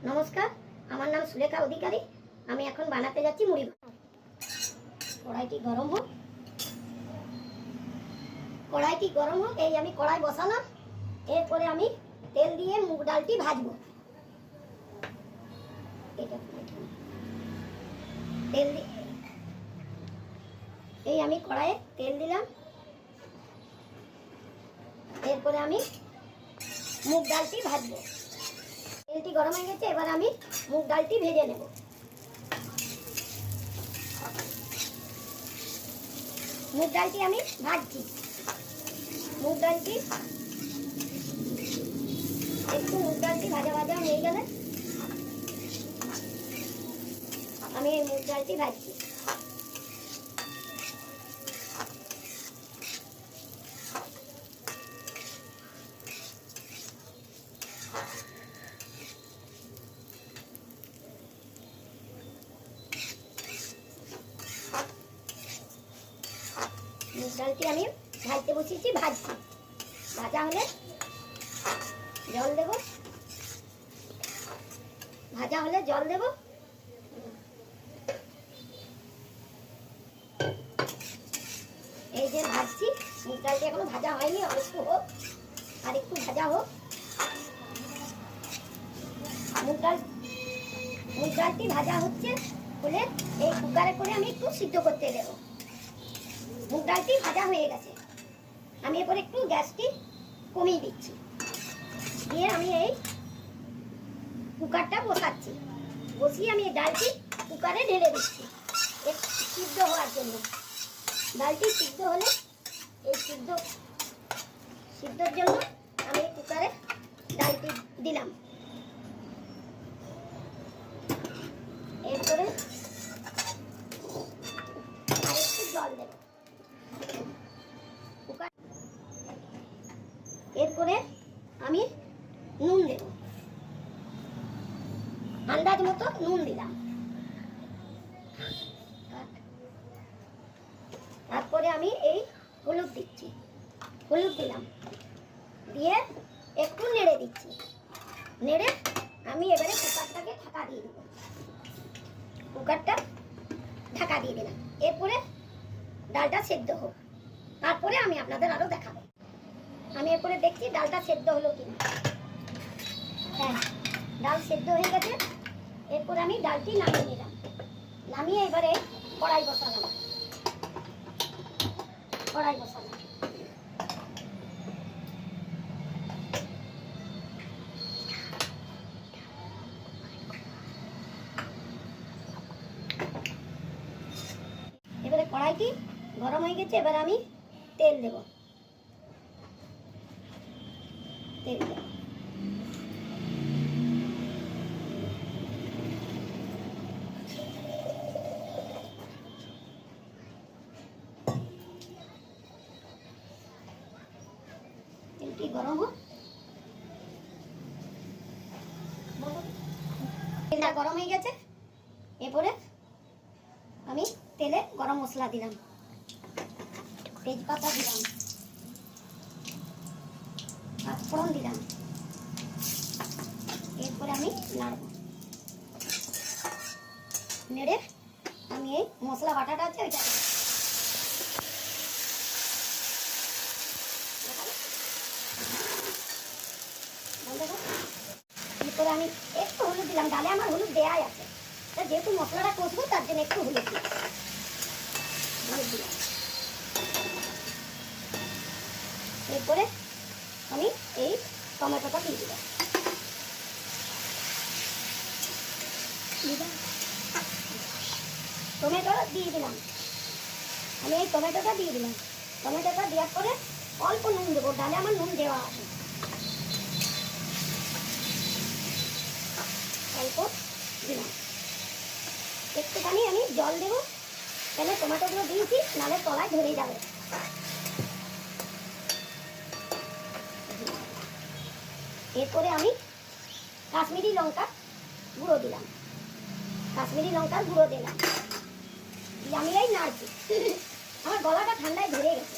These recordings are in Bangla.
নমস্কার, আমার নাম সুলেখা অধিকারী। আমি এখন বানাতে যাচ্ছি মুড়ি। কড়াইটি গরম হোক, এই আমি কড়াই বসালাম। এরপরে আমি তেল দিয়ে মুগ ডালটি ভাজবো। তেল দিয়ে এই আমি কড়াইয়ে তেল দিলাম। এরপরে আমি মুগ ডালটি ভাজবো। তেলটি গরম হয়ে গেছে, এবার আমি মুগ ডালটি ভেজে নেব। মুগ ডালটি আমি ভাজছি। মুগ ডালটি ভাজা ভাজা হয়ে গেলে আমি এই মুগ ডালটি ভাজছি। মুগ ডালটি আমি ভাজতে বসিয়েছি, ভাজছি। ভাজা হলে জল দেব। এই যে ভাজছি, মুগ ডালটি এখনো ভাজা হয়নি, অল্প হোক, আর একটু ভাজা হোক। মুগ ডালটি ভাজা হচ্ছে বলে এই কুকারে করে আমি একটু সিদ্ধ করতে দেব। মুগ ডালটি ভাজা হয়ে গেছে, আমি এরপর একটু গ্যাসটি কমিয়ে দিচ্ছি। দিয়ে আমি এই কুকারটা বসিয়ে আমি এই ডালটি কুকারে ঢেলে দিচ্ছি সিদ্ধ হওয়ার জন্য। ডালটি সিদ্ধ হলে এই সিদ্ধর জন্য আমি এই কুকারে ডালটি দিলাম। এরপরে আরেকটু জল দেব। এরপরে আমি নুন দেব, আন্দাজ মতো নুন দিলাম। তারপরে আমি এই হলুদ দিলাম, দিয়ে একটু নেড়ে দিচ্ছি। নেড়ে আমি এবারে কুকারটাকে ঢাকা দিয়ে দেব। কুকারটা ঢাকা দিয়ে দিলাম। এরপরে ডালটা সেদ্ধ হোক, তারপরে আমি আপনাদের আরো দেখাবো। আমি এরপরে দেখছি ডালটা সেদ্ধ হলো কিনা। হ্যাঁ, ডাল সেদ্ধ হয়ে গেছে। এরপরে আমি ডালটি নামিয়ে নিলাম। নামিয়ে এবারে কড়াই বসালাম। এবারে কড়াইটি গরম হয়ে গেছে, এবার আমি তেল দেব। তেলটি গরম হোক। তেলটা গরম হয়ে গেছে, এরপরে আমি তেলে গরম মশলা দিলাম, তেজপাতা দিলাম, পাঁচফোড়ন দিলাম। এরপরে আমি নেড়ে আমি এই মশলা বাটাটা আছে ওইটা এরপরে আমি একটু হলুদ দিলাম। ডালে আমার হলুদ দেয়াই আছে, যেহেতু মশলাটা কষবো তার জন্য একটু হলুদ দিলাম। এরপরে আমি এই টমেটোটা দিয়ে দিলাম। আমি এই টমেটোটা দিয়ে দিলাম। টমেটোটা দেওয়ার পরে অল্প নুন দেবো, ডালে আমার নুন দেওয়া আছে। অল্প দিলাম, একটুখানি আমি জল দেবো, তাহলে টমেটোগুলো দিয়েছি, নাহলে তলায় ধরে যাবে। এরপরে আমি কাশ্মীরি লঙ্কার গুঁড়ো দিলাম। আমি এই নাড়ছি। আমার গলাটা ঠান্ডায় ধরে গেছে,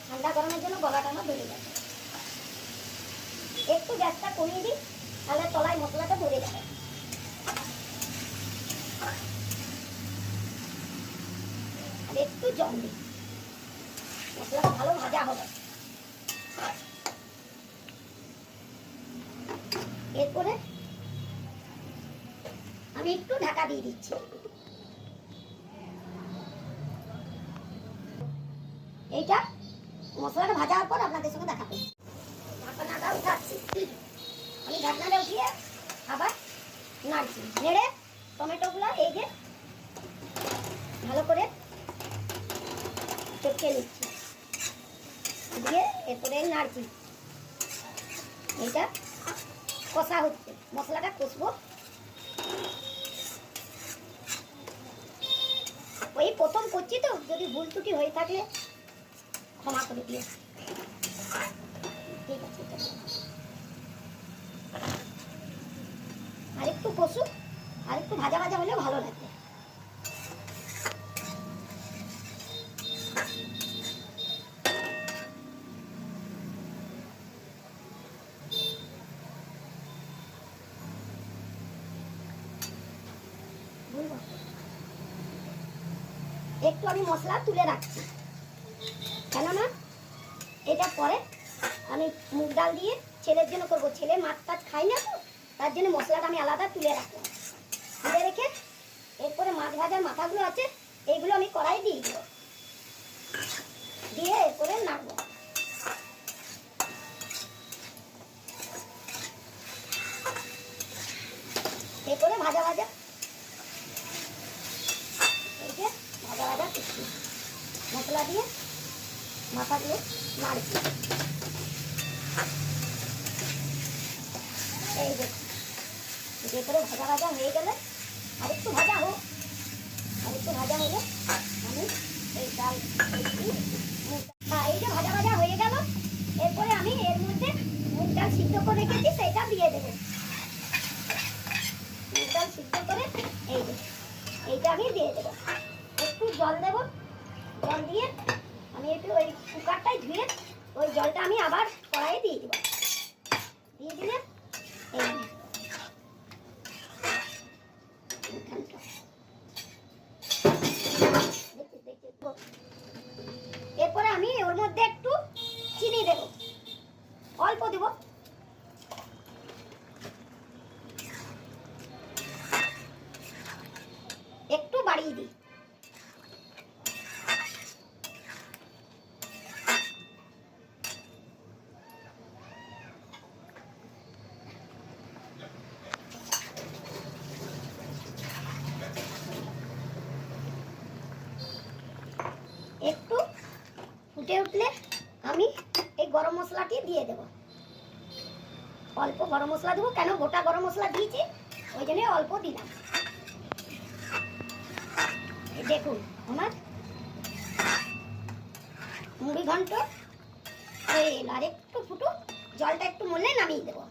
ঠান্ডা গরমের জন্য গলাটা আমার ধরে গেছে। একটু গ্যাসটা কমিয়ে দিই, তাহলে তলায় মশলাটা ধরে যাবে। আর একটু জল দিই, মশলাটা ভালো ভাজা হবে। এরপরে আমি একটু ঢাকা দিয়ে দিচ্ছি। এইটা মশলাটা ভাজা হওয়ার পর আপনাদের সঙ্গে দেখা করছি। ঢাকনাটা উঠাচ্ছি, আমি ঢাকনাটা উঠিয়ে আবার নাড়ছি, নেড়ে টমেটোগুলো এই যে ভালো করে চটকে নিচ্ছি, দিয়ে এরপরে নাড়ছি। এইটা কষা হচ্ছে, মশলাটা কষবো। ওই প্রথম করছি তো, যদি ভুল ত্রুটি হয়ে থাকলে ক্ষমা করে দিয়ে। ঠিক আছে, আরেকটু কষুক, আরেকটু ভাজা ভাজা হলে ভালো লাগবে। একটু আমি মশলা তুলে রাখছি, কেননা এটা পরে আমি মুগ ডাল দিয়ে ছেলের জন্য করবো। ছেলে মাছ টাছ খাই না তো, তার জন্য মশলাটা আমি আলাদা তুলে রাখলাম। তুলে রেখে এরপরে মাছ ভাজার মাথাগুলো আছে, এইগুলো আমি কড়াই দিয়ে দেবো, দিয়ে এরপরে নাড়বো। এরপরে ভাজা ভাজা, এই যে ভাজা ভাজা করছি, মশলা দিয়ে মাথাগুলো নাড়ছি। এই দেখুন, এরপরে ভাজা ভাজা হয়ে গেলে, আরেকটু ভাজা হোক, আরেকটু ভাজা হলে আমি এই ডাল, এই যে ভাজা ভাজা হয়ে গেল, এরপরে আমি এর মধ্যে মুগ ডাল সিদ্ধ করে রেখেছি সেটা দিয়ে দেবো। মুগ ডাল সিদ্ধ করে এই যে এইটা আমি দিয়ে দেবো। একটু জল দেবো, জল দিয়ে আমি একটু ওই কুকারটাই ধুয়ে ওই জলটা আমি আবার কড়াইয়ে দিয়ে দেবো। দিয়ে দিলে এই এরপরে আমি ওর মধ্যে একটু চিনি দেব, অল্প দেব। একটু বাড়িয়ে দিই। একটু ফুটে উঠলে আমি এই গরম মশলাটি দিয়ে দেব। অল্প গরম মশলা দেবো, কেন গোটা গরম মশলা দিয়েছি, ওই জন্য অল্প দিলাম। দেখুন আমার মুড়ি ঘন্ট হয়ে এলো। আর একটু ফুটুক, জলটা একটু মরলে নামিয়ে দেবো।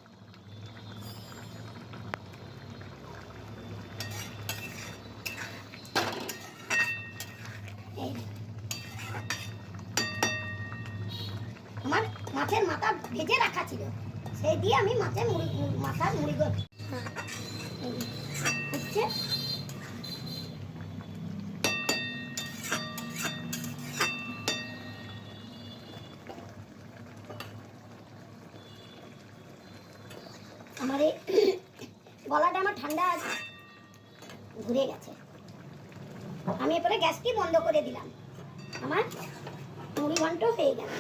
আমার মাছের মাথা ভেজে রাখা ছিল, সেই দিয়ে আমি মাছের মাথার মুড়ি হচ্ছে। আমার এই গলাটা আমার ঠান্ডা ঘুরে গেছে, আমি এরপরে গ্যাসটি বন্ধ করে দিলাম। আমার মুড়ি ঘন্ট হয়ে গেল।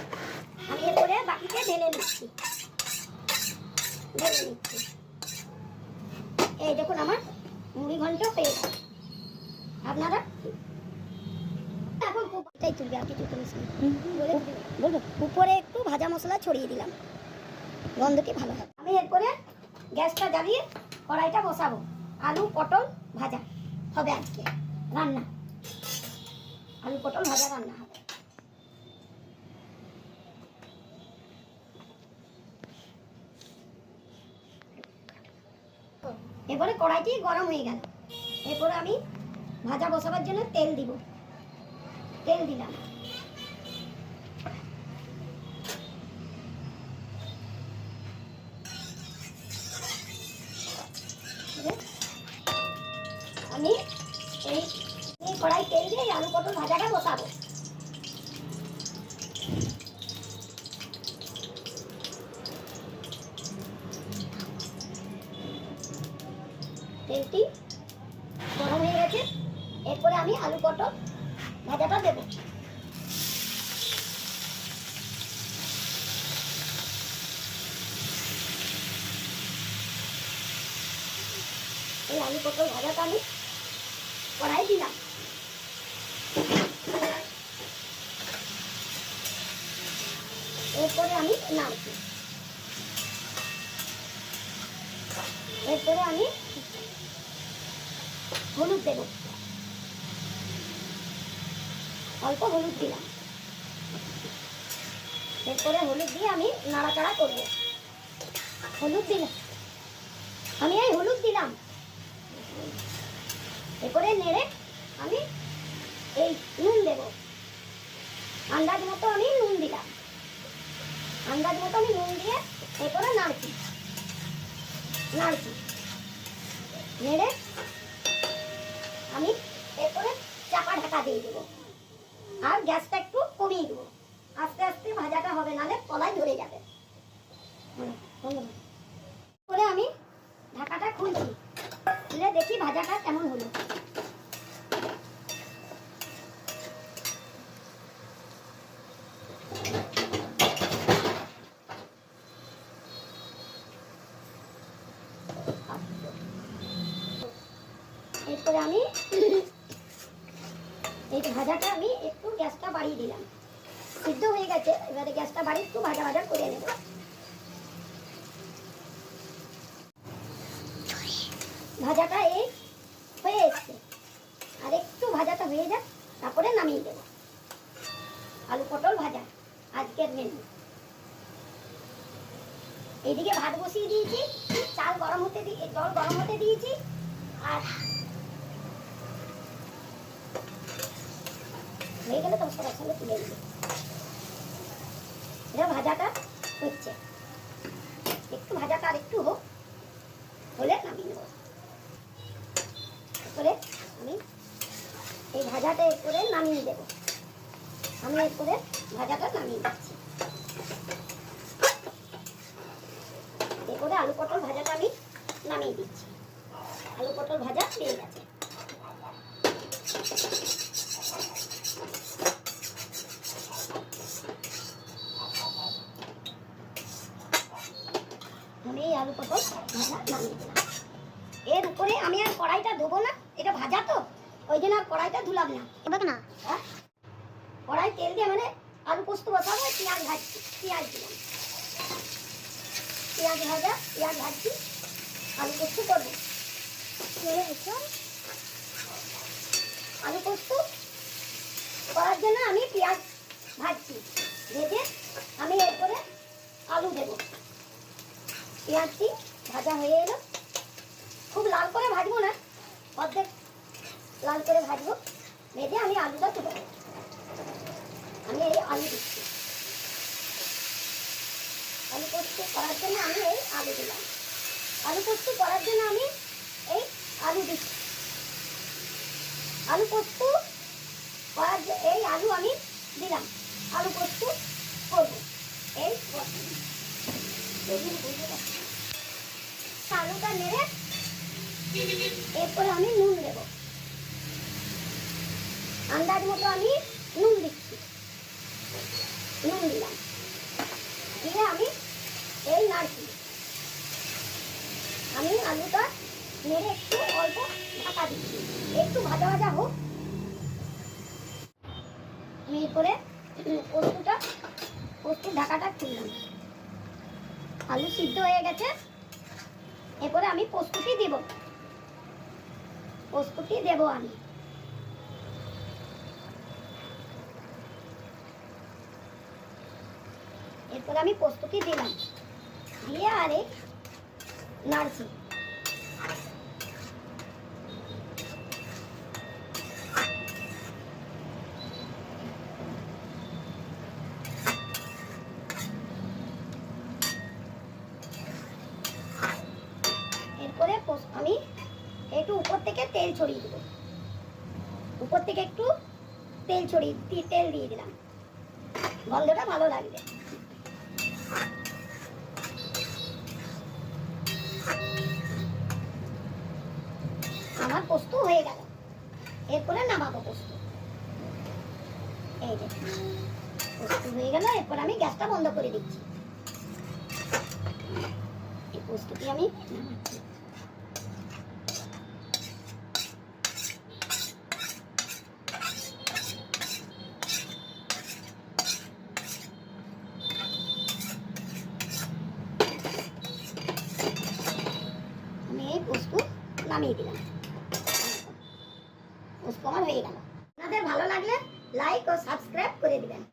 আমি এরপরে বাকিতে ঢেলে নিচ্ছি। এই দেখুন আমার মুড়ি ঘন্ট হয়ে গেল। আপনারা এখন এটাই তুলবে, আর কিছু তুলিস বলবো। উপরে একটু ভাজা মশলা ছড়িয়ে দিলাম, গন্ধটি ভালো হবে। আমি এরপরে গ্যাসটা জ্বালিয়ে কড়াইটা বসাবো। আলু পটল ভাজা হবে আজকে রান্না, আলু পটল ভাজা রান্না হবে। এরপরে কড়াইটি গরম হয়ে গেল, এরপরে আমি ভাজা বসাবার জন্য তেল দিব। তেল দিলাম, আমি এই কড়াই তেল দিয়ে আলু পটল ভাজাটা বসাবো। তেলটি গরম হয়ে গেছে, এরপরে আমি আলু পটল ভাজাটা দেবো। এই আলু পটল ভাজাটা আমি কড়াই দিলাম। এরপরে আমি নাড়ছি। এরপরে আমি হলুদ দেব, অল্প হলুদ দিলাম। এরপরে হলুদ দিয়ে আমি নাড়াচাড়া করব। হলুদ দিলাম, আমি এই হলুদ দিলাম। এরপরে নেড়ে আমি এই নুন দেব, আন্দাজ মতো আমি নুন দিলাম। আন্দাজ মতো আমি নুন দিয়ে এরপরে নাড়ছি। নেড়ে আমি এরপরে চাপা ঢাকা দিয়ে দেবো, আর গ্যাসটা একটু কমিয়ে দেবো। আস্তে আস্তে ভাজাটা হবে, নাহলে তলায় ধরে যাবে। করে আমি ঢাকাটা খুলছি, খুলে দেখি ভাজাটা কেমন হলো। এরপরে আমি এই ভাজাটা আমি একটু গ্যাসটা বাড়িয়ে দিলাম। সিদ্ধ হয়ে গেছে, এবারে গ্যাসটা বাড়িয়ে একটু ভাজা ভাজা করে নেব। ভাজাটা এই হয়ে এসছে, আর একটু ভাজাটা হয়ে যাক, তারপরে নামিয়ে দেব। আলু পটল ভাজা আজকের মেনু। এইদিকে ভাত বসিয়ে দিয়েছি, জল গরম হতে দিয়েছি। আর হয়ে গেলে তো সবার সঙ্গে তুলে দিবে। এটা ভাজাটা হচ্ছে, একটু ভাজাটা আর একটু হোক, হলে নামিয়ে নেব। এরপরে আমি এই ভাজাটা এরপরে নামিয়ে দেব। আমি এরপরে ভাজাটা নামিয়ে দিচ্ছি। এরপরে আলু পটল ভাজাটা আমি নামিয়ে দিচ্ছি। আলু পটল ভাজা পেয়ে গেছে। আমি এই আলু পটল ভাজা নামিয়ে দিলাম। এর উপরে আমি আর কড়াইটা দেবো না, এটা ভাজা তো, ওই জন্য আর কড়াইটা ধুলাম না। না কড়াই তেল দিয়ে মানে আলু পোস্ত বসাবো, পেঁয়াজ ভাজছি। পেঁয়াজ দিলাম, পেঁয়াজ ভাজছি, আলু পোস্ত করবো। আলু পোস্ত করার জন্য আমি পেঁয়াজ ভাজছি। ভেজে আমি এরপরে আলু দেব। পেঁয়াজটি ভাজা হয়ে এলো, খুব লাল করে ভাজবো না, অর্ধেক লাল করে ভাজবো। ভেজে আমি আলুটা তুলে দেবো। আমি এই আলু দিচ্ছি। আলু পোস্ত করার জন্য আমি এই আলু দিলাম। আলু পোস্ত করার জন্য আমি এই আলু দিচ্ছি। আলু পোস্ত করার এই আলু আমি দিলাম। আলু পোস্ত করবো এই আলুটা নেড়ে এরপরে আমি নুন দেব। আন্দাজ মতো আমি নুন দিচ্ছি। নুন দিলাম, দিয়ে আমি এই নাড়ছি। আমি আলুটা নেড়ে একটু অল্প ঢাকা দিচ্ছি, একটু ভাজা ভাজা হোক। আমি এরপরে পোস্তুর ঢাকাটা খুললাম। আলু সিদ্ধ হয়ে গেছে, এরপরে আমি পোস্তটি দেব। আমি এরপরে আমি পোস্তটি দিলাম, দিয়ে আর এই নাড়ছি। করে আমি একটু উপর থেকে তেল ছড়িয়ে দেবো, উপর থেকে একটু তেল দিয়ে দিলাম, গন্ধটা ভালো লাগবে। আমার পোস্ত হয়ে গেল, এরপরে নামাবো পোস্ত। এই যে পোস্ত হয়ে গেল, এরপর আমি গ্যাসটা বন্ধ করে দিচ্ছি। এই পোস্তটি আমি নামাচ্ছি। আমি এই পোস্ত নামিয়ে দিলাম, পোস্ত আমার হয়ে গেল।